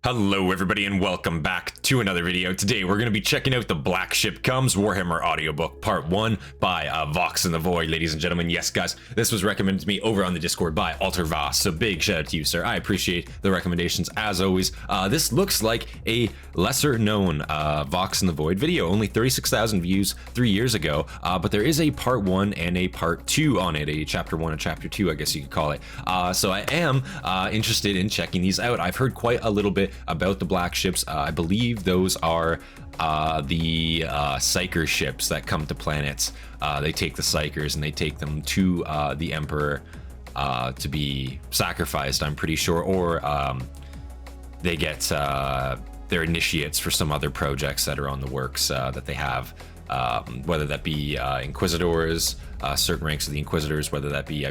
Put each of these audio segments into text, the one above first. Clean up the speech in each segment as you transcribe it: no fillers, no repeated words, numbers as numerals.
Hello everybody and welcome back to another video. Today we're going to be checking out The Black Ship Comes Warhammer audiobook part 1 by Vox in the Void, ladies and gentlemen. Yes guys, this was recommended to me over on the Discord by Altervas, so big shout out to you sir. I appreciate the recommendations as always. This looks like a lesser known Vox in the Void video, only 36,000 views 3 years ago, but there is a part 1 and a part 2 on it, a chapter 1 and chapter 2 I guess you could call it. So I am interested in checking these out. I've heard quite a little bit about the black ships. I believe those are the psyker ships that come to planets. They take the psykers and they take them to the Emperor to be sacrificed, I'm pretty sure, or they get their initiates for some other projects that are on the works that they have, whether that be Inquisitors, certain ranks of the Inquisitors, whether that be,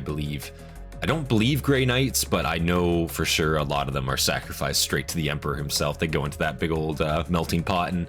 I don't believe Grey Knights, but I know for sure a lot of them are sacrificed straight to the Emperor himself. They go into that big old melting pot and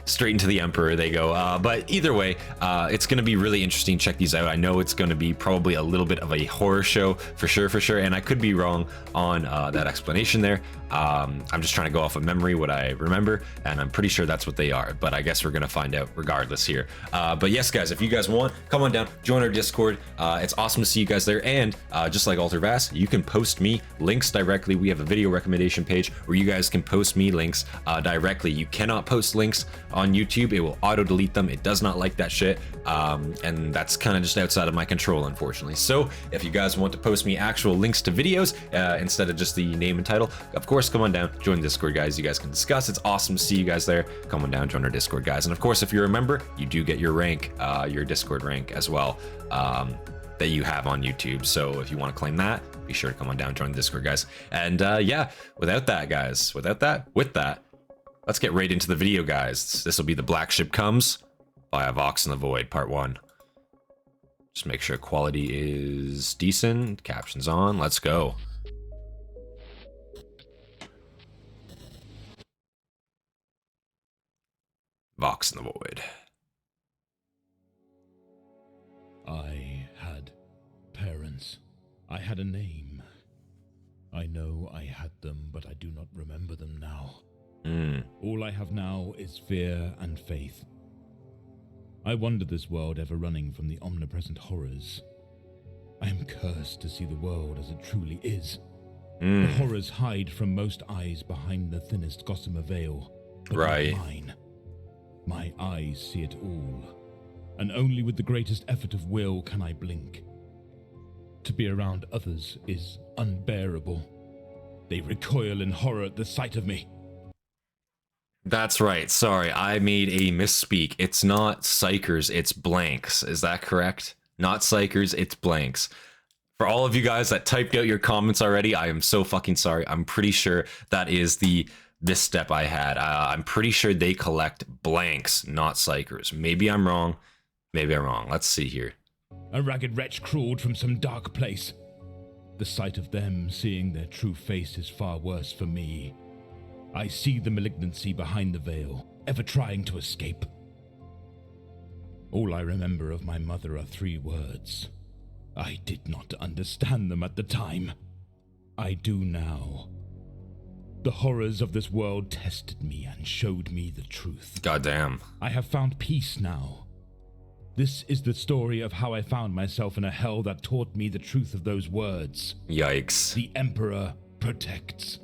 straight into the Emperor they go. But either way, it's going to be really interesting. Check these out. I know it's going to be probably a little bit of a horror show for sure. And I could be wrong on that explanation there. I'm just trying to go off of memory what I remember, and I'm pretty sure that's what they are, but I guess we're gonna find out regardless here. But yes guys, if you guys want, come on down, join our Discord. It's awesome to see you guys there, and just like Altervas, you can post me links directly. We have a video recommendation page where you guys can post me links directly. You cannot post links on YouTube. It will auto delete them. It does not like that shit, and that's kind of just outside of my control, unfortunately. So if you guys want to post me actual links to videos instead of just the name and title, of course, come on down, join the Discord, guys. You guys can discuss. It's awesome to see you guys there. Come on down, join our Discord, guys. And of course, if you're a member, you do get your rank, your Discord rank as well, that you have on YouTube. So if you want to claim that, be sure to come on down, join the Discord, guys. And yeah, with that, let's get right into the video, guys. This will be The Black Ship Comes by Vox in the Void, part 1. Just make sure quality is decent, captions on, let's go. Vox in the Void. I had parents. I had a name. I know I had them, but I do not remember them now. All I have now is fear and faith. I wander this world ever running from the omnipresent horrors. I am cursed to see the world as it truly is. The horrors hide from most eyes behind the thinnest gossamer veil. But right. Not mine. My eyes see it all, and only with the greatest effort of will can I blink. To be around others is unbearable. They recoil in horror at the sight of me. That's right. Sorry, I made a misspeak. It's not psykers, it's blanks. Is that correct? Not psykers, it's blanks. For all of you guys that typed out your comments already, I am so fucking sorry. I'm pretty sure that is this step I had. I'm pretty sure they collect blanks, not psykers. Maybe I'm wrong. Let's see here. A ragged wretch crawled from some dark place. The sight of them seeing their true face is far worse for me. I see the malignancy behind the veil, ever trying to escape. All I remember of my mother are 3 words. I did not understand them at the time. I do now. The horrors of this world tested me and showed me the truth. Goddamn. I have found peace now. This is the story of how I found myself in a hell that taught me the truth of those words. Yikes. The Emperor protects.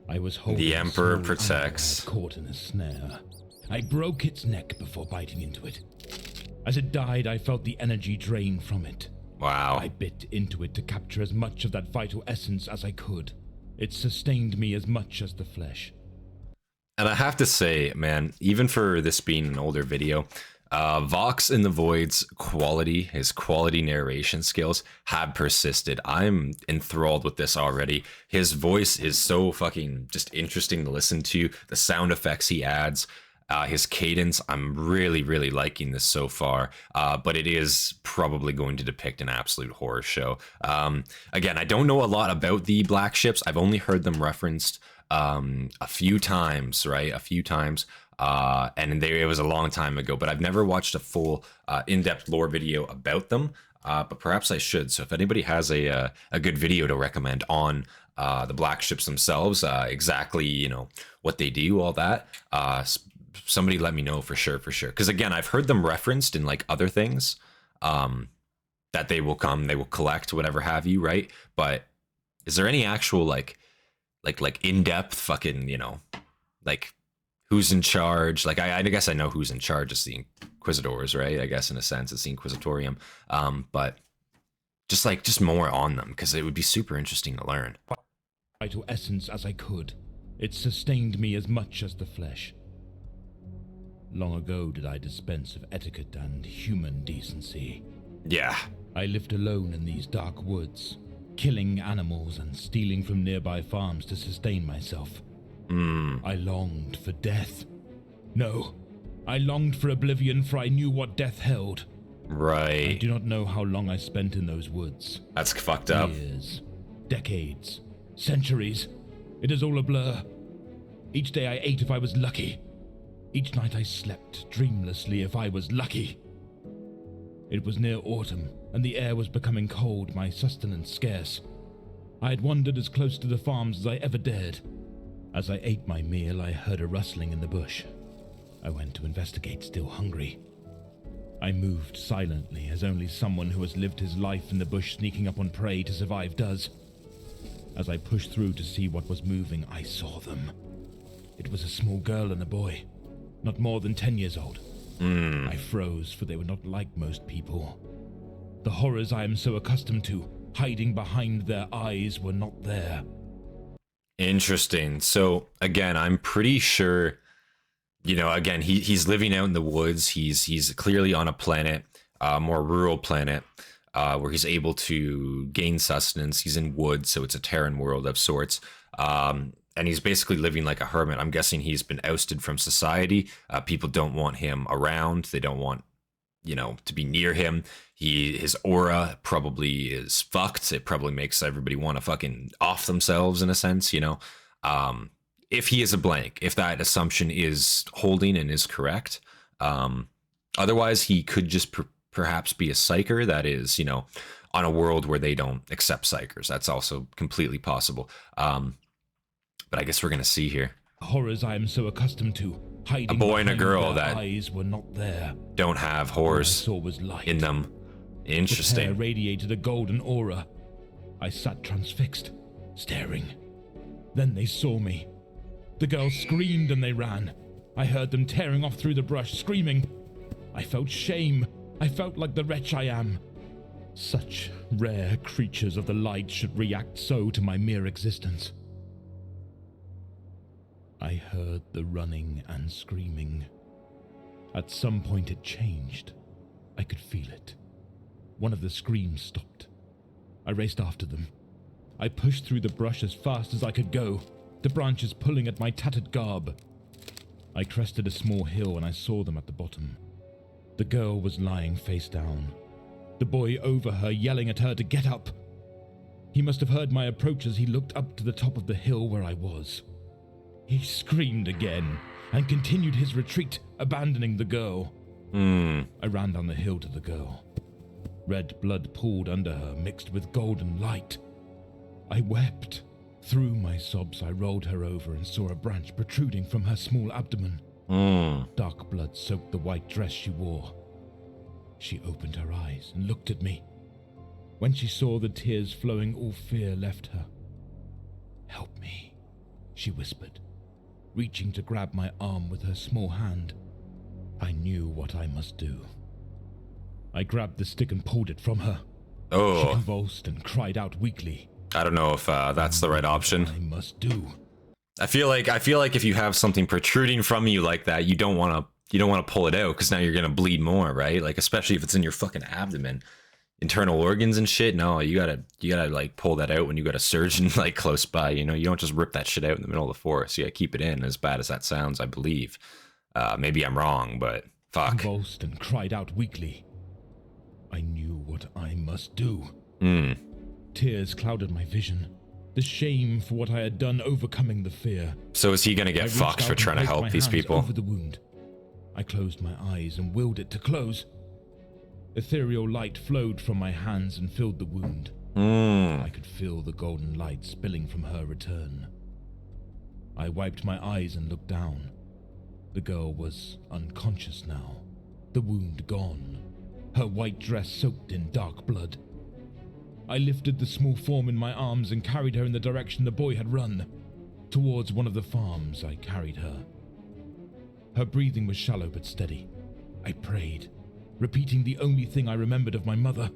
I was holding The Emperor a small protects. animal caught in a snare. I broke its neck before biting into it. As it died, I felt the energy drain from it. Wow. I bit into it to capture as much of that vital essence as I could. It sustained me as much as the flesh. And I have to say, man, even for this being an older video, Vox in the Void's quality, his quality narration skills have persisted. I'm enthralled with this already. His voice is so fucking just interesting to listen to. The sound effects he adds, his cadence, I'm really liking this so far, but it is probably going to depict an absolute horror show. Again, I don't know a lot about the black ships. I've only heard them referenced a few times, right? And it was a long time ago, but I've never watched a full in-depth lore video about them. But perhaps I should. So if anybody has a good video to recommend on the black ships themselves, exactly, you know, what they do, all that. Somebody let me know for sure. Because again, I've heard them referenced in like other things, that they will come, they will collect, whatever have you, right? But is there any actual like in-depth fucking, you know, like who's in charge? Like I guess I know who's in charge. It's the Inquisitors, right? I guess in a sense it's the Inquisitorium. But just more on them, because it would be super interesting to learn. Vital essence as I could. It sustained me as much as the flesh. Long ago did I dispense of etiquette and human decency. Yeah. I lived alone in these dark woods, killing animals and stealing from nearby farms to sustain myself. I longed for death. No, I longed for oblivion, for I knew what death held. Right. I do not know how long I spent in those woods. That's fucked up. Years, decades, centuries. It is all a blur. Each day I ate if I was lucky. Each night I slept dreamlessly if I was lucky. It was near autumn, and the air was becoming cold, my sustenance scarce. I had wandered as close to the farms as I ever dared. As I ate my meal, I heard a rustling in the bush. I went to investigate, still hungry. I moved silently, as only someone who has lived his life in the bush sneaking up on prey to survive does. As I pushed through to see what was moving, I saw them. It was a small girl and a boy, not more than 10 years old. I froze, for they were not like most people. The horrors I am so accustomed to, hiding behind their eyes, were not there. Interesting. So again, I'm pretty sure, you know, again, he's living out in the woods. He's clearly on a planet, more rural planet, where he's able to gain sustenance. He's in woods, so it's a Terran world of sorts. And he's basically living like a hermit. I'm guessing he's been ousted from society. People don't want him around. They don't want, you know, to be near him. His aura probably is fucked. It probably makes everybody want to fucking off themselves in a sense, you know. If he is a blank, if that assumption is holding and is correct. Otherwise, he could just perhaps be a psyker that is, you know, on a world where they don't accept psykers. That's also completely possible. But I guess we're gonna see here. Horrors I am so accustomed to, hiding a boy and a girl that eyes were not there. Don't have horrors in them. Interesting. The hair radiated a golden aura. I sat transfixed, staring. Then they saw me. The girls screamed and they ran. I heard them tearing off through the brush, screaming. I felt shame. I felt like the wretch I am. Such rare creatures of the light should react so to my mere existence. I heard the running and screaming. At some point it changed. I could feel it. One of the screams stopped. I raced after them. I pushed through the brush as fast as I could go, the branches pulling at my tattered garb. I crested a small hill and I saw them at the bottom. The girl was lying face down. The boy over her yelling at her to get up. He must have heard my approach as he looked up to the top of the hill where I was. He screamed again and continued his retreat, abandoning the girl. I ran down the hill to the girl. Red blood pooled under her, mixed with golden light. I wept. Through my sobs, I rolled her over and saw a branch protruding from her small abdomen. Dark blood soaked the white dress she wore. She opened her eyes and looked at me. When she saw the tears flowing, all fear left her. "Help me," she whispered, reaching to grab my arm with her small hand. I knew what I must do. I grabbed the stick and pulled it from her. She convulsed and cried out weakly. I don't know if that's the right option. I must do. I feel like if you have something protruding from you like that, you don't want to pull it out, because now you're gonna bleed more, right? Like, especially if it's in your fucking abdomen, internal organs and shit. No, you gotta like pull that out when you got a surgeon like close by. You know, you don't just rip that shit out in the middle of the forest. You gotta keep it in. As bad as that sounds, I believe. Maybe I'm wrong, but fuck. Convulsed and cried out weakly. I knew what I must do. Tears clouded my vision. The shame for what I had done overcoming the fear. So is he gonna get fucked for trying to help these people? Over the wound. I closed my eyes and willed it to close. Ethereal light flowed from my hands and filled the wound. I could feel the golden light spilling from her return. I wiped my eyes and looked down. The girl was unconscious now, the wound gone, her white dress soaked in dark blood. I lifted the small form in my arms and carried her in the direction the boy had run. Towards one of the farms, I carried her. Her breathing was shallow but steady. I prayed, repeating the only thing I remembered of my mother.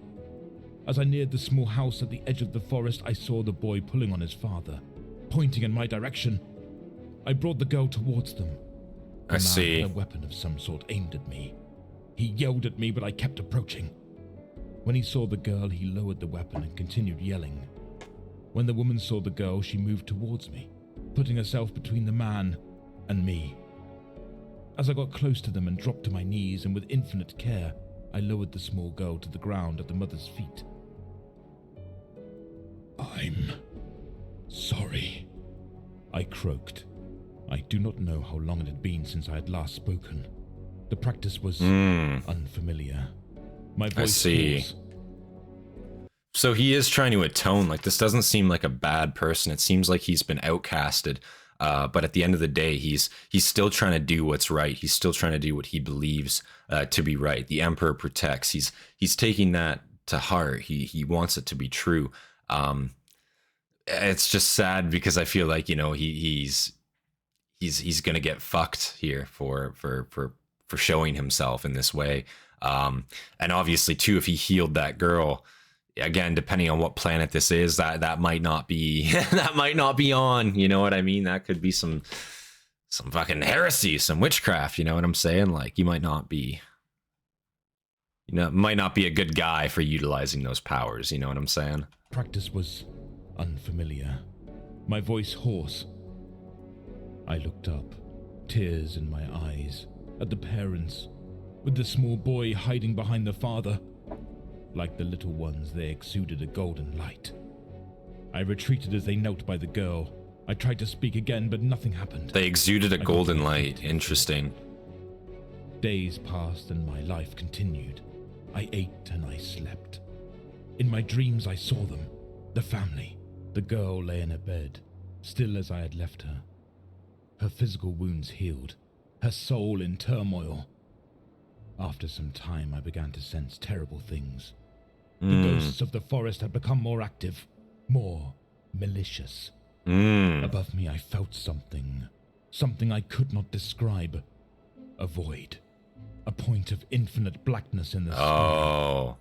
As I neared the small house at the edge of the forest, I saw the boy pulling on his father, pointing in my direction. I brought the girl towards them. The man had a weapon of some sort aimed at me. He yelled at me, but I kept approaching. When he saw the girl, he lowered the weapon and continued yelling. When the woman saw the girl, she moved towards me, putting herself between the man and me. As I got close to them and dropped to my knees, and with infinite care, I lowered the small girl to the ground at the mother's feet. "I'm sorry," I croaked. I do not know how long it had been since I had last spoken. The practice was unfamiliar. My voice was... So he is trying to atone. Like, this doesn't seem like a bad person. It seems like he's been outcasted. But at the end of the day, he's still trying to do what's right. He's still trying to do what he believes to be right. The Emperor protects. He's taking that to heart. He wants it to be true. It's just sad because I feel like, you know, he's gonna get fucked here for showing himself in this way. And obviously too, if he healed that girl, again, depending on what planet this is, that might not be that might not be on, you know what I mean? That could be some fucking heresy, some witchcraft, you know what I'm saying? Like, you might not be, you know, might not be a good guy for utilizing those powers, you know what I'm saying? Practice was unfamiliar, my voice hoarse. I looked up, tears in my eyes, at the parents, with the small boy hiding behind the father. Like the little ones, they exuded a golden light. I retreated as they knelt by the girl. I tried to speak again, but nothing happened. They exuded a golden light. Interesting. Days passed and my life continued. I ate and I slept. In my dreams I saw them, the family. The girl lay in her bed, still as I had left her. Her physical wounds healed, her soul in turmoil. After some time, I began to sense terrible things. The ghosts of the forest had become more active, more malicious. Above me, I felt something I could not describe. A void, a point of infinite blackness in the sky.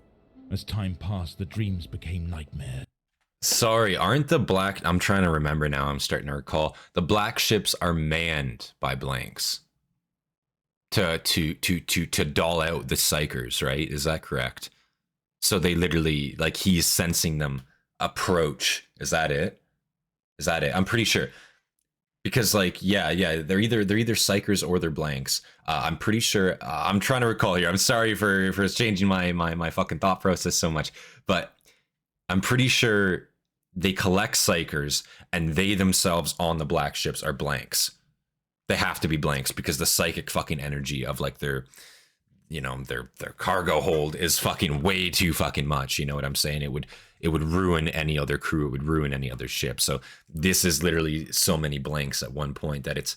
As time passed, the dreams became nightmares. Sorry, aren't the black... I'm trying to remember now, I'm starting to recall. The black ships are manned by blanks to doll out the psychers, right? Is that correct? So they literally, like, he's sensing them approach. Is that it? Is that it? I'm pretty sure. Because, like, yeah, they're either psychers or they're blanks. I'm pretty sure. I'm trying to recall here. I'm sorry for changing my fucking thought process so much, but I'm pretty sure they collect psychers and they themselves on the black ships are blanks. They have to be blanks because the psychic fucking energy of, like, their, you know, their cargo hold is fucking way too fucking much. You know what I'm saying? It would ruin any other crew. It would ruin any other ship. So this is literally so many blanks at one point that it's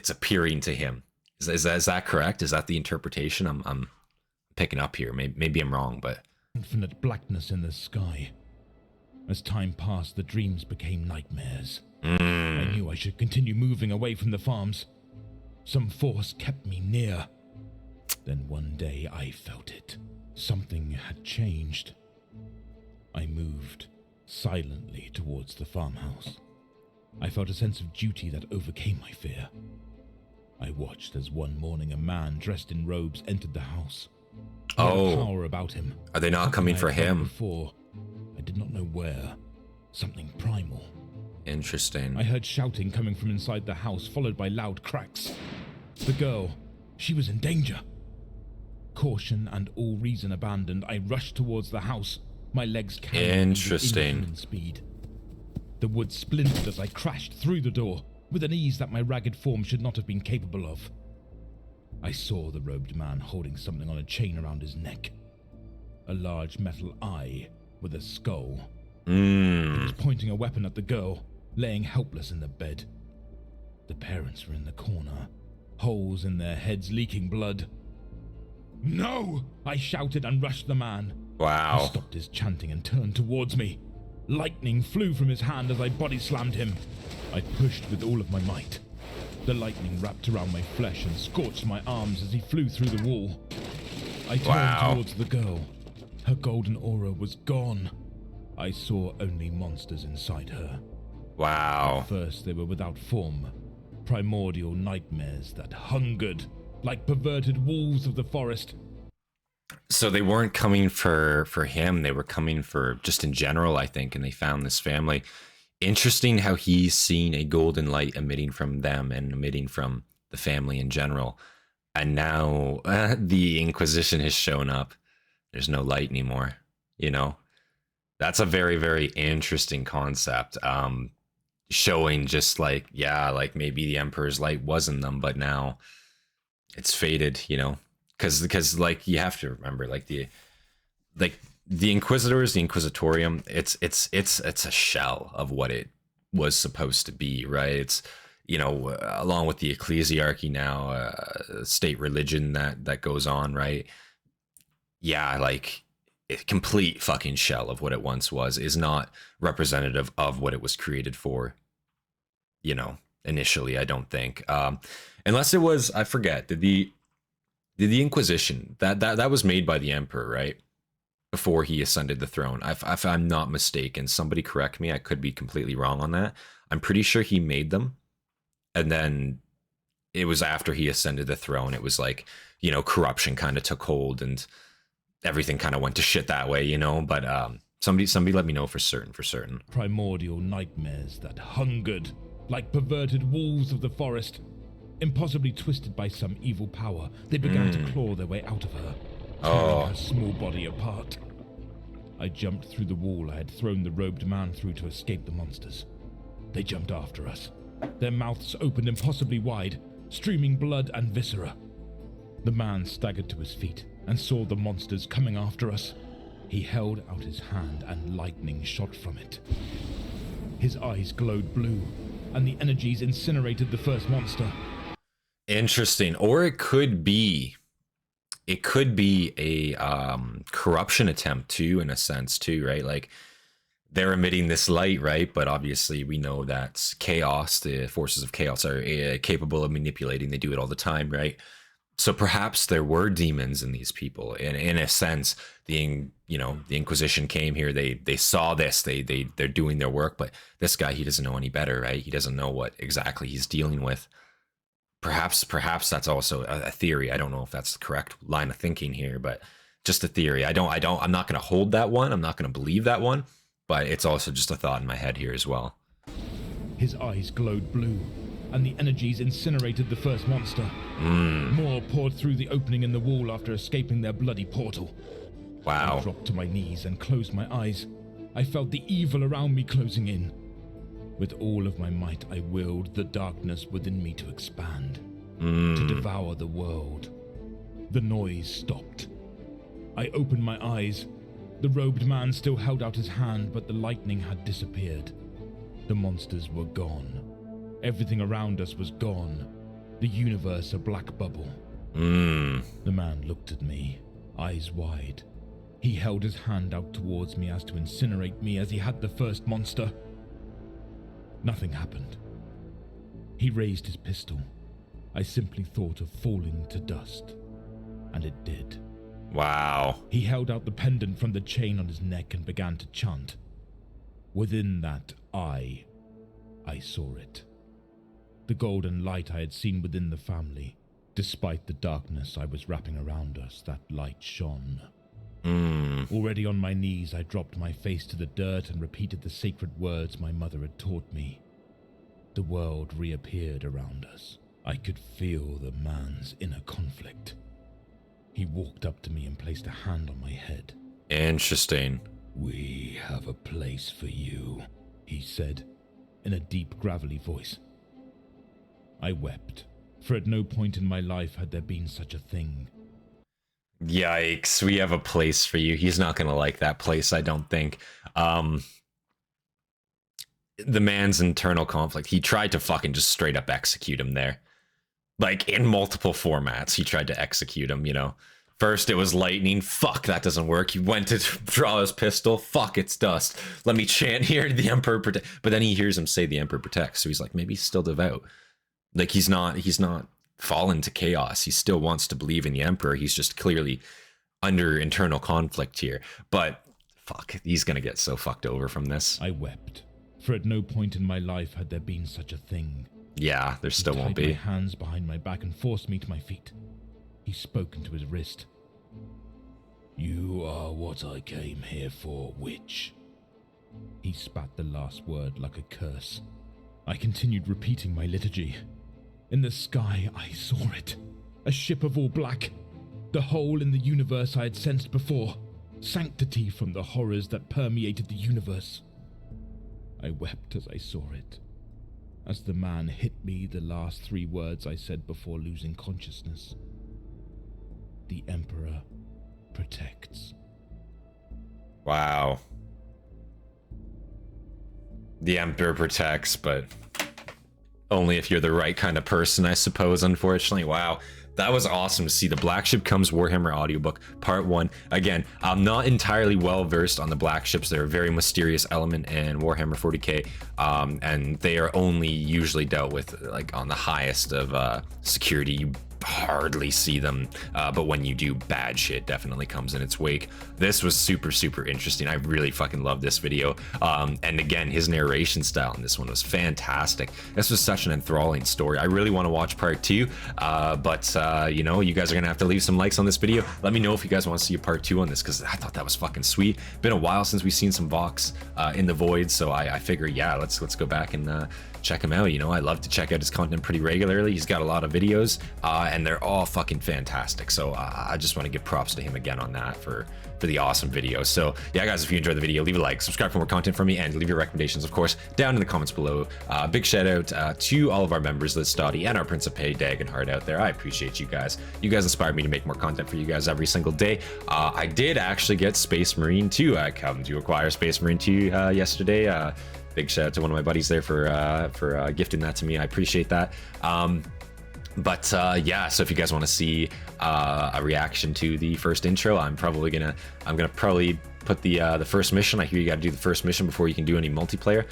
appearing to him. Is that correct? Is that the interpretation I'm picking up here? Maybe I'm wrong, but infinite blackness in the sky. As time passed, the dreams became nightmares. I knew I should continue moving away from the farms. Some force kept me near. Then one day I felt it. Something had changed. I moved silently towards the farmhouse. I felt a sense of duty that overcame my fear. I watched as one morning a man dressed in robes entered the house. He had power about him. Are they not coming for him? Before, I did not know where. Something primal. Interesting. I heard shouting coming from inside the house, followed by loud cracks. The girl, she was in danger. Caution and all reason abandoned, I rushed towards the house, my legs carrying me with inhuman speed. The wood splintered as I crashed through the door, with an ease that my ragged form should not have been capable of. I saw the robed man holding something on a chain around his neck. A large metal eye with a skull. He Mm. was pointing a weapon at the girl, laying helpless in the bed. The parents were in the corner, holes in their heads leaking blood. "No!" I shouted and rushed the man. He Wow. stopped his chanting and turned towards me. Lightning flew from his hand as I body slammed him. I pushed with all of my might. The lightning wrapped around my flesh and scorched my arms as he flew through the wall. I turned towards the girl. Her golden aura was gone. I saw only monsters inside her. Wow. First, they were without form, primordial nightmares that hungered like perverted wolves of the forest. So they weren't coming for him. They were coming for just in general, I think, and they found this family. Interesting how he's seen a golden light emitting from them and emitting from the family in general. And now the Inquisition has shown up. There's no light anymore, you know? That's a very, very interesting concept. Showing just like, yeah, like maybe the Emperor's light was in them, but now it's faded, you know? Because like you have to remember, like the Inquisitors, the Inquisitorium, it's a shell of what it was supposed to be, right? It's, you know, along with the ecclesiarchy now, state religion that goes on, right? Yeah, like a complete fucking shell of what it once was, is not representative of what it was created for, you know, initially, I don't think. Unless it was, I forget, did the Inquisition, that was made by the Emperor, right? Before he ascended the throne. If I'm not mistaken, somebody correct me, I could be completely wrong on that. I'm pretty sure he made them. And then it was after he ascended the throne, it was like, you know, corruption kind of took hold and everything kind of went to shit that way, you know? But somebody let me know for certain. Primordial nightmares that hungered like perverted wolves of the forest. Impossibly twisted by some evil power, they began to claw their way out of her, tearing her small body apart. I jumped through the wall I had thrown the robed man through to escape the monsters. They jumped after us, their mouths opened impossibly wide, streaming blood and viscera. The man staggered to his feet and saw the monsters coming after us. He held out his hand and lightning shot from it. His eyes glowed blue, and the energies incinerated the first monster. Interesting. Or it could be a corruption attempt too, in a sense too, right? Like they're emitting this light, right? But obviously we know that chaos, the forces of chaos are capable of manipulating. They do it all the time, right? So perhaps there were demons in these people. And in a sense, the Inquisition came here. They saw this. They're doing their work. But this guy, he doesn't know any better, right? He doesn't know what exactly he's dealing with. Perhaps that's also a theory. I don't know if that's the correct line of thinking here, but just a theory. I'm not going to hold that one. I'm not going to believe that one, but it's also just a thought in my head here as well. His eyes glowed blue, and the energies incinerated the first monster. More poured through the opening in the wall after escaping their bloody portal. Wow. I dropped to my knees and closed my eyes. I felt the evil around me closing in. With all of my might, I willed the darkness within me to expand, to devour the world. The noise stopped. I opened my eyes. The robed man still held out his hand, but the lightning had disappeared. The monsters were gone. Everything around us was gone. The universe a black bubble. The man looked at me, eyes wide. He held his hand out towards me as to incinerate me as he had the first monster. Nothing happened. He raised his pistol. I simply thought of falling to dust. And it did. Wow. He held out the pendant from the chain on his neck and began to chant. Within that I saw it. The golden light I had seen within the family. Despite the darkness I was wrapping around us, that light shone. Already on my knees, I dropped my face to the dirt and repeated the sacred words my mother had taught me. The world reappeared around us. I could feel the man's inner conflict. He walked up to me and placed a hand on my head. Interesting. "We have a place for you," he said, in a deep, gravelly voice. I wept, for at no point in my life had there been such a thing. Yikes, we have a place for you. He's not gonna like that place, I don't think. The man's internal conflict. He tried to fucking just straight up execute him there. Like, in multiple formats, he tried to execute him, you know. First, it was lightning. Fuck, that doesn't work. He went to draw his pistol. Fuck, it's dust. Let me chant here, the Emperor protect. But then he hears him say the Emperor protects. So he's like, maybe he's still devout. Like, he's not fallen to chaos. He still wants to believe in the Emperor. He's just clearly under internal conflict here. But fuck, he's gonna get so fucked over from this. I wept, for at no point in my life had there been such a thing. Yeah, there still won't be. He tied my hands behind my back and forced me to my feet. He spoke into his wrist. You are what I came here for, witch. He spat the last word like a curse. I continued repeating my liturgy. In the sky, I saw it. A ship of all black. The hole in the universe I had sensed before. Sanctity from the horrors that permeated the universe. I wept as I saw it. As the man hit me the last 3 words I said before losing consciousness. The Emperor protects. Wow. The Emperor protects, but only if you're the right kind of person, I suppose, unfortunately. Wow. That was awesome to see. The Black Ship Comes Warhammer audiobook, part 1. Again, I'm not entirely well versed on the black ships. They're a very mysterious element in Warhammer 40k, and they are only usually dealt with like on the highest of security. You hardly see them, but when you do, bad shit definitely comes in its wake. This was super interesting. I really fucking love this video, and again, his narration style in this one was fantastic. This was such an enthralling story. I really want to watch part 2, but you know, you guys are gonna have to leave some likes on this video. Let me know if you guys want to see a part 2 on this, because I thought that was fucking sweet. Been a while since we've seen some Vox in the void, so I figure, yeah, let's go back and check him out. You know, I love to check out his content pretty regularly. He's got a lot of videos, and they're all fucking fantastic. So I just want to give props to him again on that for the awesome video. So yeah, guys, if you enjoyed the video, leave a like, subscribe for more content from me, and leave your recommendations, of course, down in the comments below. Big shout out to all of our members, Hastati and our Principe, Dagenhart out there. I appreciate you guys. You guys inspired me to make more content for you guys every single day. I did actually get Space Marine 2. I come to acquire Space Marine 2 yesterday. Big shout out to one of my buddies there for gifting that to me. I appreciate that. Yeah, so if you guys want to see a reaction to the first intro, I'm gonna probably put the first mission. I hear you got to do the first mission before you can do any multiplayer.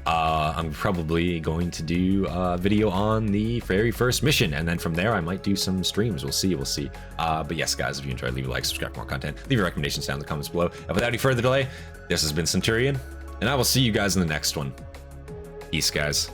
I'm probably going to do a video on the very first mission, and then from there I might do some streams. We'll see. But yes, guys, if you enjoyed, leave a like, subscribe for more content, leave your recommendations down in the comments below. And without any further delay, this has been Centurion, and I will see you guys in the next one. Peace, guys.